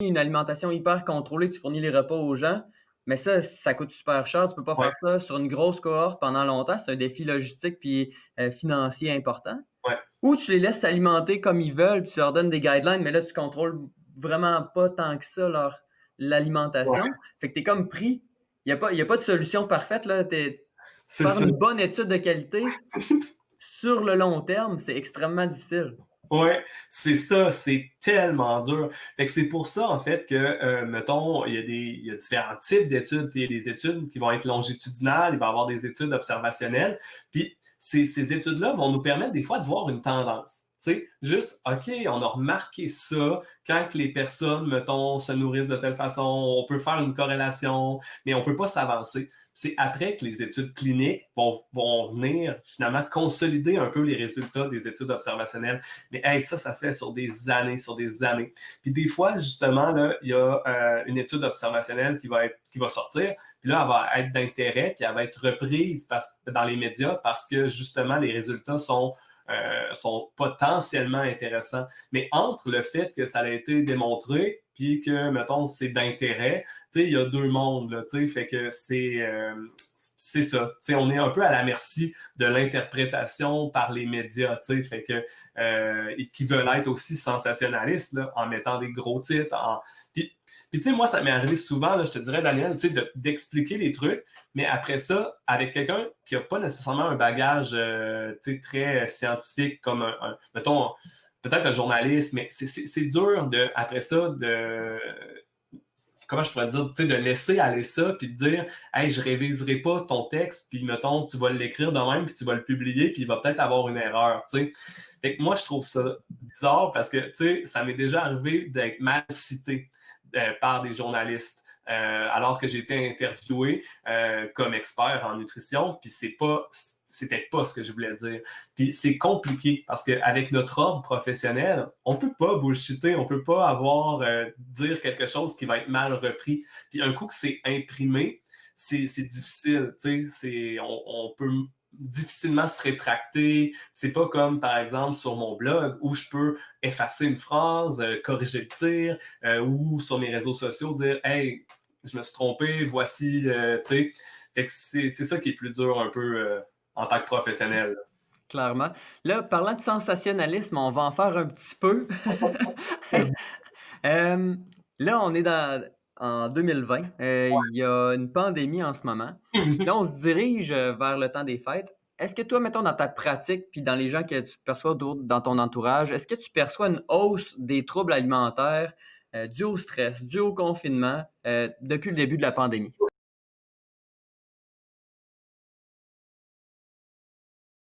une alimentation hyper contrôlée, tu fournis les repas aux gens, mais ça coûte super cher. Tu peux pas Ouais, faire ça sur une grosse cohorte pendant longtemps. C'est un défi logistique puis, financier important. ouais, Ou tu les laisses s'alimenter comme ils veulent, puis tu leur donnes des guidelines, mais là, tu contrôles vraiment pas tant que ça ouais, l'alimentation. Fait que tu es comme pris. Il y a pas de solution parfaite, là. c'est Faire ça. une bonne étude de qualité sur le long terme, c'est extrêmement difficile. Ouais, c'est ça, c'est tellement dur. Fait que c'est pour ça, en fait, que, mettons, il y a différents types d'études. Il y a des études qui vont être longitudinales, il va y avoir des études observationnelles. Puis ces études-là vont nous permettre des fois de voir une tendance. Tu sais, juste, OK, on a remarqué ça quand que les personnes, mettons, se nourrissent de telle façon, on peut faire une corrélation, mais on peut pas s'avancer. C'est après que les études cliniques vont venir finalement consolider un peu les résultats des études observationnelles. Mais hey, ça se fait sur des années, sur des années. Puis des fois, justement, là, il y a une étude observationnelle qui va sortir, puis là, elle va être d'intérêt, puis elle va être reprise dans les médias parce que justement, les résultats sont potentiellement intéressants. Mais entre le fait que ça a été démontré, puis que, mettons, c'est d'intérêt, tu sais, il y a deux mondes, là, tu sais, fait que c'est ça. Tu sais, on est un peu à la merci de l'interprétation par les médias, tu sais, fait que qui veulent être aussi sensationnalistes là, en mettant des gros titres. Puis tu sais, moi, ça m'est arrivé souvent, là, je te dirais, Daniel, tu sais, d'expliquer les trucs, mais après ça, avec quelqu'un qui n'a pas nécessairement un bagage tu sais, très scientifique comme mettons, peut-être un journaliste, mais c'est dur de, après ça, comment je pourrais dire, tu sais, de laisser aller ça, puis de dire, hey, je réviserai pas ton texte, puis mettons, tu vas l'écrire de même, puis tu vas le publier, puis il va peut-être avoir une erreur, tu sais. Fait que moi, je trouve ça bizarre parce que, tu sais, ça m'est déjà arrivé d'être mal cité par des journalistes. Alors que j'ai été interviewé comme expert en nutrition, puis c'était pas ce que je voulais dire. Puis c'est compliqué parce qu'avec notre ordre professionnel, on peut pas bullshiter, on peut pas dire quelque chose qui va être mal repris. Puis un coup que c'est imprimé, c'est difficile, tu sais, on peut difficilement se rétracter. C'est pas comme, par exemple, sur mon blog où je peux effacer une phrase, corriger le tir, ou sur mes réseaux sociaux dire, hey, je me suis trompé, voici, tu sais. Fait que c'est ça qui est plus dur un peu en tant que professionnel. Clairement. Là, parlant de sensationnalisme, on va en faire un petit peu. Hem, Là, on est en 2020, il y a une pandémie en ce moment. Là, on se dirige, vers le temps des fêtes. Est-ce que toi, mettons dans ta pratique, puis dans les gens que tu perçois d'autres dans ton entourage, est-ce que tu perçois une hausse des troubles alimentaires, dus au stress, dus au confinement, depuis le début de la pandémie?